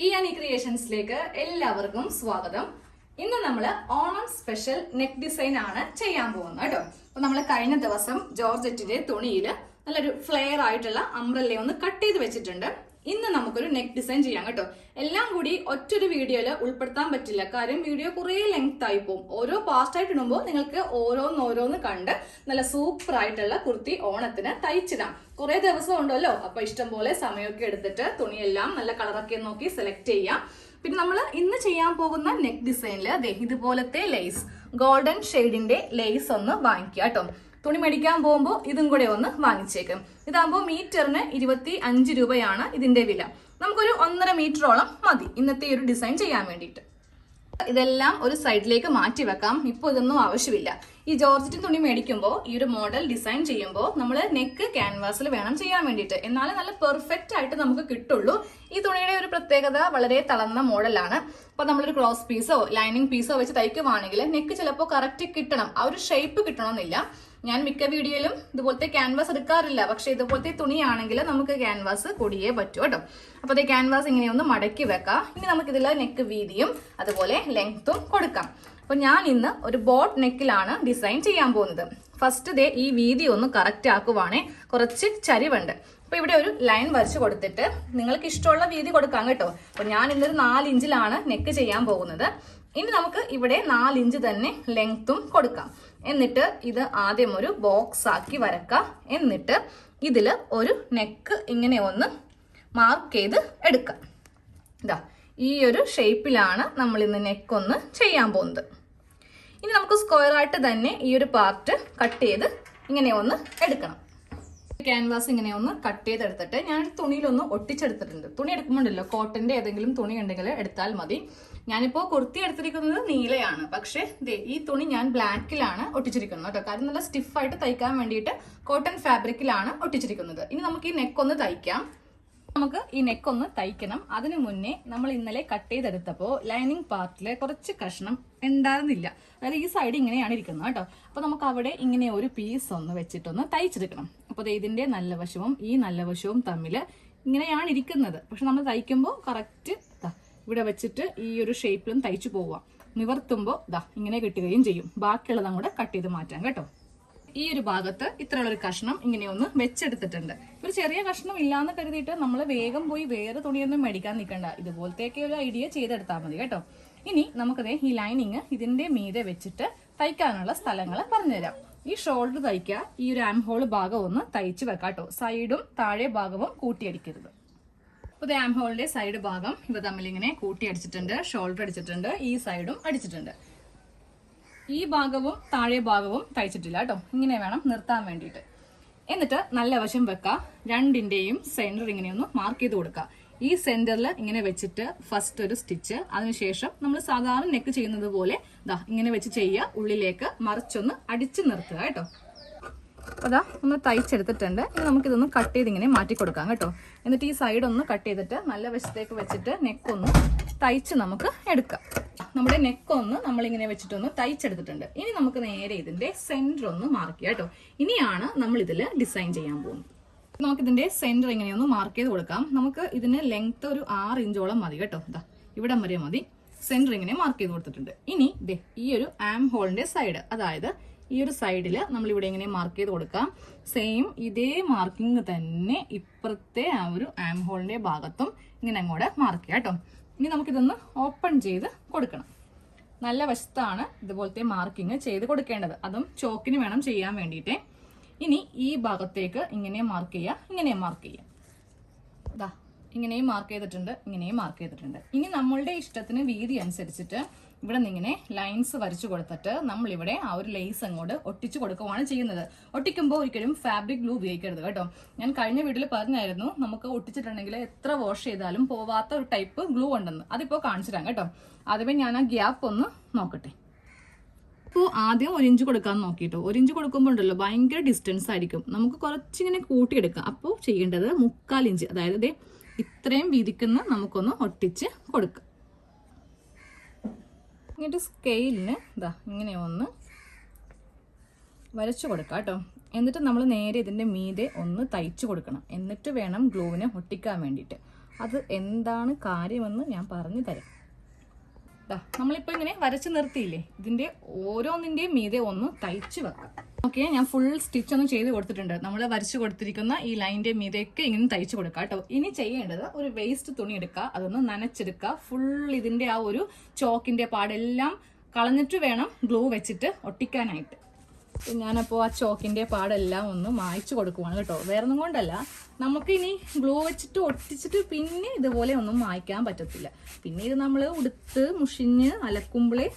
ഇയാനി ക്രിയേഷൻസിലേക്ക് എല്ലാവർക്കും സ്വാഗതം. ഇന്ന് നമ്മൾ ഓണം സ്പെഷ്യൽ നെക്ക് ഡിസൈൻ ആണ് ചെയ്യാൻ പോകുന്നത് കേട്ടോ. അപ്പൊ നമ്മൾ കഴിഞ്ഞ ദിവസം ജോർജറ്റിന്റെ തുണിയിൽ നല്ലൊരു ഫ്ലെയർ ആയിട്ടുള്ള അംബ്രല്ല ഒന്ന് കട്ട് ചെയ്ത് വെച്ചിട്ടുണ്ട്. ഇന്ന് നമുക്കൊരു നെക്ക് ഡിസൈൻ ചെയ്യാം കേട്ടോ. എല്ലാം കൂടി ഒറ്റൊരു വീഡിയോയിൽ ഉൾപ്പെടുത്താൻ പറ്റില്ല, കാര്യം വീഡിയോ കുറേ ലെങ്ത് ആയി പോകും. ഓരോ പാസ്റ്റ് ആയിട്ട് ഇടുമ്പോൾ നിങ്ങൾക്ക് ഓരോന്ന് കണ്ട് നല്ല സൂപ്പർ ആയിട്ടുള്ള കുർത്തി ഓണത്തിന് തയ്ച്ചിടാം. കുറെ ദിവസം ഉണ്ടല്ലോ, അപ്പൊ ഇഷ്ടംപോലെ സമയമൊക്കെ എടുത്തിട്ട് തുണിയെല്ലാം നല്ല കളറൊക്കെ നോക്കി സെലക്ട് ചെയ്യാം. പിന്നെ നമ്മൾ ഇന്ന് ചെയ്യാൻ പോകുന്ന നെക്ക് ഡിസൈനിൽ ഇതുപോലത്തെ ലേസ്, ഗോൾഡൻ ഷെയ്ഡിന്റെ ലേസ് ഒന്ന് വാങ്ങിക്കുക കേട്ടോ. തുണി മേടിക്കാൻ പോകുമ്പോൾ ഇതും കൂടെ ഒന്ന് വാങ്ങിച്ചേക്കും. ഇതാകുമ്പോൾ മീറ്ററിന് 25 രൂപയാണ് ഇതിന്റെ വില. നമുക്കൊരു 1.5 മീറ്ററോളം മതി ഇന്നത്തെ ഒരു ഡിസൈൻ ചെയ്യാൻ വേണ്ടിയിട്ട്. ഇതെല്ലാം ഒരു സൈഡിലേക്ക് മാറ്റി വെക്കാം, ഇപ്പോൾ ഇതൊന്നും ആവശ്യമില്ല. ഈ ജോർജറ്റ് തുണി മേടിക്കുമ്പോൾ ഈ ഒരു മോഡൽ ഡിസൈൻ ചെയ്യുമ്പോൾ നമ്മൾ നെക്ക് ക്യാൻവാസിൽ വേണം ചെയ്യാൻ വേണ്ടിയിട്ട്, എന്നാലും നല്ല പെർഫെക്റ്റ് ആയിട്ട് നമുക്ക് കിട്ടുള്ളൂ. ഈ തുണിയുടെ ഒരു പ്രത്യേകത വളരെ തളർന്ന മോഡലാണ്. അപ്പൊ നമ്മളൊരു ക്രോസ് പീസോ ലൈനിങ് പീസോ വെച്ച് തയ്ക്കുവാണെങ്കിൽ നെക്ക് ചിലപ്പോൾ കറക്റ്റ് കിട്ടണം, ആ ഒരു ഷേപ്പ് കിട്ടണമെന്നില്ല. ഞാൻ മിക്ക വീഡിയോയിലും ഇതുപോലത്തെ ക്യാൻവാസ് എടുക്കാറില്ല, പക്ഷെ ഇതുപോലത്തെ തുണിയാണെങ്കിൽ നമുക്ക് ക്യാൻവാസ് കൂടിയേ പറ്റൂ കേട്ടോ. അപ്പൊ അതേ ക്യാൻവാസ് ഇങ്ങനെ ഒന്ന് മടക്കി വെക്കാം. ഇനി നമുക്ക് ഇതിൽ നെക്ക് വീതിയും അതുപോലെ ലെങ്ത്തും കൊടുക്കാം. അപ്പൊ ഞാൻ ഇന്ന് ഒരു ബോട്ട് നെക്കിലാണ് ഡിസൈൻ ചെയ്യാൻ പോകുന്നത്. ഫസ്റ്റ് ഈ വീതി ഒന്ന് കറക്റ്റ് ആക്കുവാണേ, കുറച്ച് ചരിവുണ്ട്. അപ്പൊ ഇവിടെ ഒരു ലൈൻ വരച്ച് കൊടുത്തിട്ട് നിങ്ങൾക്ക് ഇഷ്ടമുള്ള വീതി കൊടുക്കാം കേട്ടോ. അപ്പൊ ഞാൻ ഇന്നൊരു 4 ഇഞ്ചിലാണ് നെക്ക് ചെയ്യാൻ പോകുന്നത്. ഇനി നമുക്ക് ഇവിടെ 4 ഇഞ്ച് തന്നെ ലെങ്ത്തും കൊടുക്കാം. എന്നിട്ട് ഇത് ആദ്യം ഒരു ബോക്സ് ആക്കി വരക്കാം. എന്നിട്ട് ഇതിൽ ഒരു നെക്ക് ഇങ്ങനെ ഒന്ന് മാർക്ക് ചെയ്ത് എടുക്കാം. ഇതാ ഈ ഒരു ഷേപ്പിലാണ് നമ്മൾ ഇന്ന് നെക്ക് ഒന്ന് ചെയ്യാൻ പോകുന്നത്. ഇനി നമുക്ക് സ്ക്വയർ ആയിട്ട് തന്നെ ഈ ഒരു പാർട്ട് കട്ട് ചെയ്ത് ഇങ്ങനെ ഒന്ന് എടുക്കണം. ക്യാൻവാസ് ഇങ്ങനെ ഒന്ന് കട്ട് ചെയ്തെടുത്തിട്ട് ഞാൻ തുണിയിലൊന്ന് ഒട്ടിച്ചെടുത്തിട്ടുണ്ട്. തുണി എടുക്കുമ്പോണ്ടല്ലോ കോട്ടന്റെ ഏതെങ്കിലും തുണി ഉണ്ടെങ്കിൽ എടുത്താൽ മതി. ഞാനിപ്പോ കുർത്തി എടുത്തിരിക്കുന്നത് നീലയാണ്, പക്ഷെ ഈ തുണി ഞാൻ ബ്ലാക്കിലാണ് ഒട്ടിച്ചിരിക്കുന്നത് കേട്ടോ. കാര്യം നല്ല സ്റ്റിഫായിട്ട് തയ്ക്കാൻ വേണ്ടിയിട്ട് കോട്ടൺ ഫാബ്രിക്കിലാണ് ഒട്ടിച്ചിരിക്കുന്നത്. ഇനി നമുക്ക് ഈ നെക്ക് ഒന്ന് തയ്ക്കാം. നമുക്ക് ഈ നെക്ക് ഒന്ന് തയ്ക്കണം. അതിനു മുന്നേ നമ്മൾ ഇന്നലെ കട്ട് ചെയ്തെടുത്തപ്പോൾ ലൈനിങ് പാർട്ടിലെ കുറച്ച് കഷ്ണം ഉണ്ടായിരുന്നില്ല. അതായത് ഈ സൈഡ് ഇങ്ങനെയാണ് ഇരിക്കുന്നത് കേട്ടോ. അപ്പൊ നമുക്ക് അവിടെ ഇങ്ങനെ ഒരു പീസ് ഒന്ന് വെച്ചിട്ടൊന്ന് തയ്ച്ചെടുക്കണം. അപ്പൊ ഇതിന്റെ നല്ല വശവും ഈ നല്ല വശവും തമ്മിൽ ഇങ്ങനെയാണ് ഇരിക്കുന്നത്. പക്ഷെ നമ്മൾ തയ്ക്കുമ്പോൾ കറക്റ്റ് ഇവിടെ വെച്ചിട്ട് ഈ ഒരു ഷേപ്പിലും തയ്ച്ചു പോവുക. നിവർത്തുമ്പോൾ ഇങ്ങനെ കിട്ടുകയും ചെയ്യും. ബാക്കിയുള്ളതും കൂടെ കട്ട് ചെയ്ത് മാറ്റാം കേട്ടോ. ഈ ഒരു ഭാഗത്ത് ഇത്രയുള്ളൊരു കഷ്ണം ഇങ്ങനെ ഒന്ന് വെച്ചെടുത്തിട്ടുണ്ട്. ഒരു ചെറിയ കഷ്ണം ഇല്ലാന്ന് കരുതിയിട്ട് നമ്മൾ വേഗം പോയി വേറെ തുണിയൊന്നും മേടിക്കാൻ നിൽക്കണ്ട. ഇതുപോലത്തെയൊക്കെ ഒരു ഐഡിയ ചെയ്തെടുത്താൽ മതി കേട്ടോ. ഇനി നമുക്കതേ ഈ ലൈനിങ് ഇതിന്റെ മീതെ വെച്ചിട്ട് തയ്ക്കാനുള്ള സ്ഥലങ്ങൾ പറഞ്ഞുതരാം. ഈ ഷോൾഡർ തയ്ക്കുക. ഈ ഒരു ആം ഹോൾ ഭാഗം ഒന്ന് തയ്ച്ച് വെക്കാം കേട്ടോ. സൈഡും താഴെ ഭാഗവും കൂട്ടിയടിക്കരുത്. അപ്പോൾ ആം ഹോളിന്റെ സൈഡ് ഭാഗം ഇവ തമ്മിൽ ഇങ്ങനെ കൂട്ടി അടിച്ചിട്ടുണ്ട്. ഷോൾഡർ അടിച്ചിട്ടുണ്ട്, ഈ സൈഡും അടിച്ചിട്ടുണ്ട്. ഈ ഭാഗവും താഴെ ഭാഗവും തയ്ച്ചിട്ടില്ല കേട്ടോ. ഇങ്ങനെ വേണം നിർത്താൻ വേണ്ടിയിട്ട്. എന്നിട്ട് നല്ല വശം വെക്കുക. രണ്ടിന്റെയും സെന്റർ ഇങ്ങനെ ഒന്ന് മാർക്ക് ചെയ്ത് കൊടുക്കുക. ഈ സെന്ററിൽ ഇങ്ങനെ വെച്ചിട്ട് ഫസ്റ്റ് ഒരു സ്റ്റിച്ച്, അതിനുശേഷം നമ്മൾ സാധാരണ നെക്ക് ചെയ്യുന്നത് പോലെ ഇങ്ങനെ വെച്ച് ചെയ്യുക. ഉള്ളിലേക്ക് മറിച്ചൊന്ന് അടിച്ചു നിർത്തുക കേട്ടോ. അതാ ഒന്ന് തയ്ച്ചെടുത്തിട്ടുണ്ട്. ഇനി നമുക്കിതൊന്ന് കട്ട് ചെയ്ത് ഇങ്ങനെ മാറ്റി കൊടുക്കാം കേട്ടോ. എന്നിട്ട് ഈ സൈഡ് ഒന്ന് കട്ട് ചെയ്തിട്ട് നല്ല വശത്തേക്ക് വെച്ചിട്ട് നെക്കൊന്ന് തയ്ച്ച് നമുക്ക് എടുക്കാം. നമ്മുടെ നെക്കൊന്ന് നമ്മളിങ്ങനെ വെച്ചിട്ടൊന്ന് തയ്ച്ചെടുത്തിട്ടുണ്ട്. ഇനി നമുക്ക് നേരെ ഇതിന്റെ സെന്റർ ഒന്ന് മാർക്ക് ചെയ്യാം കേട്ടോ. ഇനിയാണ് നമ്മൾ ഇതിൽ ഡിസൈൻ ചെയ്യാൻ പോകുന്നത്. നമുക്കിതിന്റെ സെന്റർ ഇങ്ങനെയൊന്ന് മാർക്ക് ചെയ്ത് കൊടുക്കാം. നമുക്ക് ഇതിന് ലെങ്ത് ഒരു 6 ഇഞ്ചോളം മതി കേട്ടോ. ഇവിടം വരെ മതി. സെന്റർ ഇങ്ങനെ മാർക്ക് ചെയ്ത് കൊടുത്തിട്ടുണ്ട്. ഇനി ഈ ഒരു ആം ഹോളിന്റെ സൈഡ്, അതായത് ഈ ഒരു സൈഡില് നമ്മൾ ഇവിടെ ഇങ്ങനെ മാർക്ക് ചെയ്ത് കൊടുക്കാം. സെയിം ഇതേ മാർക്കിംഗ് തന്നെ ഇപ്പുറത്തെ ആ ഒരു ആം ഹോളിന്റെ ഭാഗത്തും ഇങ്ങനെ അങ്ങോട്ട് മാർക്ക് ചെയ്യാം കേട്ടോ. ഇനി നമുക്കിതൊന്ന് ഓപ്പൺ ചെയ്ത് കൊടുക്കണം. നല്ല വശത്താണ് ഇതുപോലത്തെ മാർക്കിങ് ചെയ്ത് കൊടുക്കേണ്ടത്. അതും ചോക്കിന് വേണം ചെയ്യാൻ വേണ്ടിയിട്ട്. ഇനി ഈ ഭാഗത്തേക്ക് ഇങ്ങനെ മാർക്ക് ചെയ്യുക, ഇങ്ങനെ മാർക്ക് ചെയ്യുക. ഇങ്ങനെയും മാർക്ക് ചെയ്തിട്ടുണ്ട്, ഇങ്ങനെയും മാർക്ക് ചെയ്തിട്ടുണ്ട്. ഇനി നമ്മളുടെ ഇഷ്ടത്തിന് വീതി അനുസരിച്ചിട്ട് ഇവിടെ നിന്ന് ഇങ്ങനെ ലൈൻസ് വരച്ചു കൊടുത്തിട്ട് നമ്മളിവിടെ ആ ഒരു ലേസ് അങ്ങോട്ട് ഒട്ടിച്ചു കൊടുക്കുകയാണ് ചെയ്യുന്നത്. ഒട്ടിക്കുമ്പോൾ ഒരിക്കലും ഫാബ്രിക് ഗ്ലൂ ഉപയോഗിക്കരുത് കേട്ടോ. ഞാൻ കഴിഞ്ഞ വീഡിയോയിൽ പറഞ്ഞായിരുന്നു നമുക്ക് ഒട്ടിച്ചിട്ടുണ്ടെങ്കിൽ എത്ര വാഷ് ചെയ്താലും പോവാത്ത ഒരു ടൈപ്പ് ഗ്ലൂ ഉണ്ടെന്ന്. അതിപ്പോൾ കാണിച്ചു തരാം കേട്ടോ. ആദ്യമേ ഞാൻ ആ ഗ്യാപ്പ് ഒന്ന് നോക്കട്ടെ. ഇപ്പോൾ ആദ്യം 1 ഇഞ്ച് കൊടുക്കാൻ നോക്കിട്ടോ. 1 ഇഞ്ച് കൊടുക്കുമ്പോൾ ഉണ്ടല്ലോ ഭയങ്കര ഡിസ്റ്റൻസ് ആയിരിക്കും. നമുക്ക് കുറച്ചിങ്ങനെ കൂട്ടിയെടുക്കാം. അപ്പോൾ ചെയ്യേണ്ടത് 3/4 ഇഞ്ച്, അതായത് ഇത്രയും വീതിക്കുന്ന നമുക്കൊന്ന് ഒട്ടിച്ച് കൊടുക്കാം. എന്നിട്ട് സ്കെയിലിന് ഇങ്ങനെ ഒന്ന് വരച്ചു കൊടുക്കാം കേട്ടോ. എന്നിട്ട് നമ്മൾ നേരെ ഇതിന്റെ മീതെ ഒന്ന് തയ്ച്ചു കൊടുക്കണം. എന്നിട്ട് വേണം ഗ്ലൂവിനെ ഒട്ടിക്കാൻ വേണ്ടിയിട്ട്. അത് എന്താണ് കാര്യമെന്ന് ഞാൻ പറഞ്ഞു തരാം. നമ്മളിപ്പോൾ ഇങ്ങനെ വരച്ച് നിർത്തിയില്ലേ, ഇതിന്റെ ഓരോന്നിന്റെയും മീതെ ഒന്ന് തയ്ച്ചു വെക്കാം. ഓക്കെ, ഞാൻ ഫുൾ സ്റ്റിച്ച് ഒന്നും ചെയ്ത് കൊടുത്തിട്ടുണ്ട്. നമ്മൾ വരച്ചു കൊടുത്തിരിക്കുന്ന ഈ ലൈനിന്റെ മീതെയൊക്കെ ഇങ്ങനെ തയ്ച്ചു കൊടുക്കാം കേട്ടോ. ഇനി ചെയ്യേണ്ടത് ഒരു വേസ്റ്റ് തുണി എടുക്കുക, അതൊന്ന് നനച്ചെടുക്കുക. ഫുൾ ഇതിന്റെ ആ ഒരു ചോക്കിന്റെ പാടെല്ലാം കളഞ്ഞിട്ട് വേണം ഗ്ലൂ വെച്ചിട്ട് ഒട്ടിക്കാനായിട്ട്. ഞാനപ്പോൾ ആ ചോക്കിന്റെ പാടെല്ലാം ഒന്ന് മായ്ച്ചു കൊടുക്കുവാണ് കേട്ടോ. വേറൊന്നും കൊണ്ടല്ല, നമുക്ക് ഇനി ഗ്ലൂ വെച്ചിട്ട് ഒട്ടിച്ചിട്ട് പിന്നെ ഇതുപോലെ ഒന്നും മായ്ക്കാൻ പറ്റത്തില്ല. പിന്നെ ഇത് നമ്മൾ ഉടുത്ത് മുഷിഞ്ഞ് അലക്കുമ്പോഴേ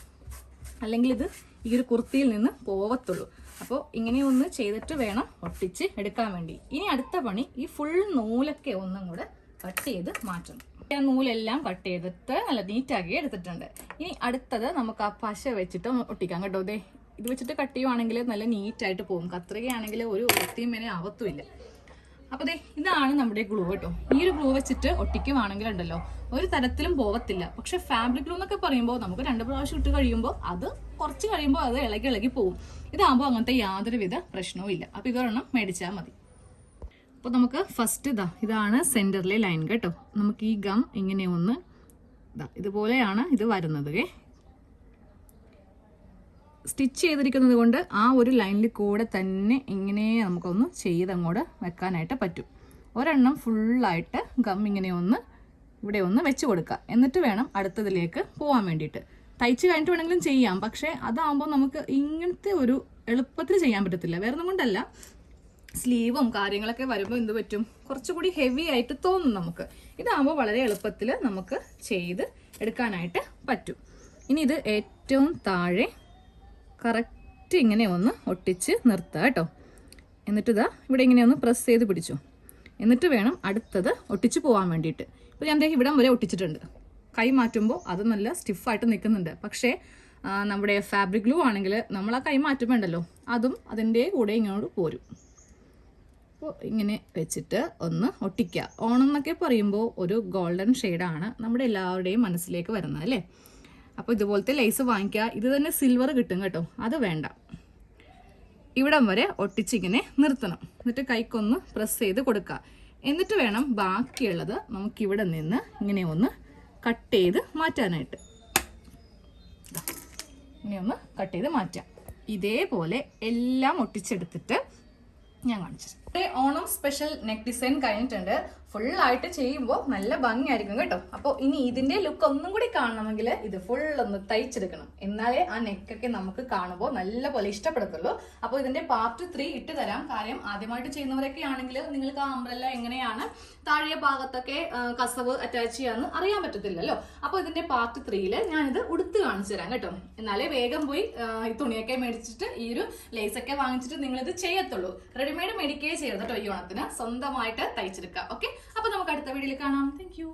അല്ലെങ്കിൽ ഇത് ഈ ഒരു കുർത്തിയിൽ നിന്ന് പോവത്തുള്ളൂ. അപ്പോൾ ഇങ്ങനെ ഒന്ന് ചെയ്തിട്ട് വേണം ഒട്ടിച്ച് എടുക്കാൻ വേണ്ടി. ഇനി അടുത്ത പണി, ഈ ഫുൾ നൂലൊക്കെ ഒന്നും കൂടെ കട്ട് ചെയ്ത് മാറ്റണം. ആ നൂലെല്ലാം കട്ട് ചെയ്തിട്ട് നല്ല നീറ്റാക്കി എടുത്തിട്ടുണ്ട്. ഇനി അടുത്തത് നമുക്ക് ആ പശ വെച്ചിട്ട് ഒട്ടിക്കാം കേട്ടോ. ഇത് വെച്ചിട്ട് കട്ട് ചെയ്യുവാണെങ്കിൽ നല്ല നീറ്റായിട്ട് പോകും. കത്രികയാണെങ്കിൽ ഒരു വൃത്തിയും വരെ ആവത്തുമില്ല. അപ്പോൾ ഇതാണ് നമ്മുടെ ഗ്ലൂ കേട്ടോ. ഈ ഒരു ഗ്ലൂ വെച്ചിട്ട് ഒട്ടിക്കുവാണെങ്കിൽ ഉണ്ടല്ലോ ഒരു തരത്തിലും പോകത്തില്ല. പക്ഷെ ഫാബ്രിക് ഗ്ലൂ എന്നൊക്കെ പറയുമ്പോൾ നമുക്ക് 2 പ്രാവശ്യം ഇട്ട് കഴിയുമ്പോൾ അത് കുറച്ച് കഴിയുമ്പോൾ അത് ഇളകി പോകും. ഇതാകുമ്പോൾ അങ്ങനത്തെ യാതൊരുവിധ പ്രശ്നവും ഇല്ല. അപ്പോൾ ഇതൊരെണ്ണം മേടിച്ചാൽ മതി. അപ്പോൾ നമുക്ക് ഫസ്റ്റ് ഇതാണ് സെന്ററിലെ ലൈൻ കേട്ടോ. നമുക്ക് ഈ ഗം ഇങ്ങനെ ഒന്ന് ഇതുപോലെയാണ് ഇത് വരുന്നത്. സ്റ്റിച്ച് ചെയ്തിരിക്കുന്നത് കൊണ്ട് ആ ഒരു ലൈനിൽ കൂടെ തന്നെ ഇങ്ങനെ നമുക്കൊന്ന് ചെയ്തങ്ങോട്ട് വെക്കാനായിട്ട് പറ്റും. ഒരെണ്ണം ഫുള്ളായിട്ട് ഗം ഇങ്ങനെ ഒന്ന് ഇവിടെ ഒന്ന് വെച്ച് കൊടുക്കുക. എന്നിട്ട് വേണം അടുത്തതിലേക്ക് പോകാൻ വേണ്ടിയിട്ട്. തയ്ച്ച് കഴിഞ്ഞിട്ട് വേണമെങ്കിലും ചെയ്യാം, പക്ഷേ അതാകുമ്പോൾ നമുക്ക് ഇങ്ങനത്തെ ഒരു എളുപ്പത്തിൽ ചെയ്യാൻ പറ്റത്തില്ല. വേറെ ഒന്നും കൊണ്ടല്ല, സ്ലീവും കാര്യങ്ങളൊക്കെ വരുമ്പോൾ എന്ത് പറ്റും, കുറച്ചുകൂടി ഹെവി ആയിട്ട് തോന്നും നമുക്ക്. ഇതാകുമ്പോൾ വളരെ എളുപ്പത്തിൽ നമുക്ക് ചെയ്ത് എടുക്കാനായിട്ട് പറ്റും. ഇനി ഇത് ഏറ്റവും താഴെ കറക്റ്റ് ഇങ്ങനെ ഒന്ന് ഒട്ടിച്ച് നിർത്തുക കേട്ടോ. എന്നിട്ട് ഇവിടെ ഇങ്ങനെ ഒന്ന് പ്രസ് ചെയ്ത് പിടിച്ചു. എന്നിട്ട് വേണം അടുത്തത് ഒട്ടിച്ച് പോകാൻ വേണ്ടിയിട്ട്. ഇപ്പോൾ ഞാൻ ഇവിടം വരെ ഒട്ടിച്ചിട്ടുണ്ട്. കൈ മാറ്റുമ്പോൾ അത് നല്ല സ്റ്റിഫായിട്ട് നിൽക്കുന്നുണ്ട്. പക്ഷേ നമ്മുടെ ഫാബ്രിക് ഗ്ലൂ ആണെങ്കിൽ നമ്മൾ ആ കൈ മാറ്റുമ്പോൾ ഉണ്ടല്ലോ അതും അതിൻ്റെ കൂടെ ഇങ്ങോട്ട് പോരും. അപ്പോൾ ഇങ്ങനെ വെച്ചിട്ട് ഒന്ന് ഒട്ടിക്കുക. ഓണം എന്നൊക്കെ പറയുമ്പോൾ ഒരു ഗോൾഡൻ ഷെയ്ഡാണ് നമ്മുടെ എല്ലാവരുടെയും മനസ്സിലേക്ക് വരുന്നത് അല്ലേ. അപ്പോൾ ഇതുപോലത്തെ ലേസ് വാങ്ങിക്കുക. ഇത് തന്നെ സിൽവർ കിട്ടും കേട്ടോ, അത് വേണ്ട. ഇവിടം വരെ ഒട്ടിച്ചിങ്ങനെ നിർത്തണം. എന്നിട്ട് കൈക്കൊന്ന് പ്രസ് ചെയ്ത് കൊടുക്കുക. എന്നിട്ട് വേണം ബാക്കിയുള്ളത് നമുക്കിവിടെ നിന്ന് ഇങ്ങനെ ഒന്ന് കട്ട് ചെയ്ത് മാറ്റാനായിട്ട്. ഇങ്ങനെ ഒന്ന് കട്ട് ചെയ്ത് മാറ്റാം. ഇതേപോലെ എല്ലാം ഒട്ടിച്ചെടുത്തിട്ട് ഞാൻ കാണിച്ചു. ഓണം സ്പെഷ്യൽ നെക്ക് ഡിസൈൻ കഴിഞ്ഞിട്ടുണ്ട്. ഫുള്ളായിട്ട് ചെയ്യുമ്പോൾ നല്ല ഭംഗിയായിരിക്കും കേട്ടോ. അപ്പോൾ ഇനി ഇതിന്റെ ലുക്ക് ഒന്നും കൂടി കാണണമെങ്കിൽ ഇത് ഫുൾ ഒന്ന് തയ്ച്ചെടുക്കണം. എന്നാലേ ആ നെക്കൊക്കെ നമുക്ക് കാണുമ്പോൾ നല്ല പോലെ ഇഷ്ടപ്പെടത്തുള്ളൂ. അപ്പോൾ ഇതിന്റെ പാർട്ട് 3 ഇട്ട് തരാം. കാര്യം ആദ്യമായിട്ട് ചെയ്യുന്നവരൊക്കെ ആണെങ്കിൽ നിങ്ങൾക്ക് ആ അംബ്രല്ല എങ്ങനെയാണ് താഴെ ഭാഗത്തൊക്കെ കസവ് അറ്റാച്ച് ചെയ്യാന്ന് അറിയാൻ പറ്റത്തില്ലല്ലോ. അപ്പോൾ ഇതിന്റെ പാർട്ട് 3 ഞാനിത് ഉടുത്ത് കാണിച്ചു തരാം കേട്ടോ. എന്നാലേ വേഗം പോയി ഈ തുണിയൊക്കെ മേടിച്ചിട്ട് ഈ ഒരു ലേസൊക്കെ വാങ്ങിച്ചിട്ട് നിങ്ങളിത് ചെയ്യത്തുള്ളൂ. റെഡിമെയ്ഡ് മേടിക്കുകയെ ചെയ്യരുത് കേട്ടോ. ഈ ഓണത്തിന് സ്വന്തമായിട്ട് തയ്ച്ചെടുക്കാം. ഓക്കെ, അപ്പൊ നമുക്ക് അടുത്ത വീഡിയോയിൽ കാണാം. Thank you.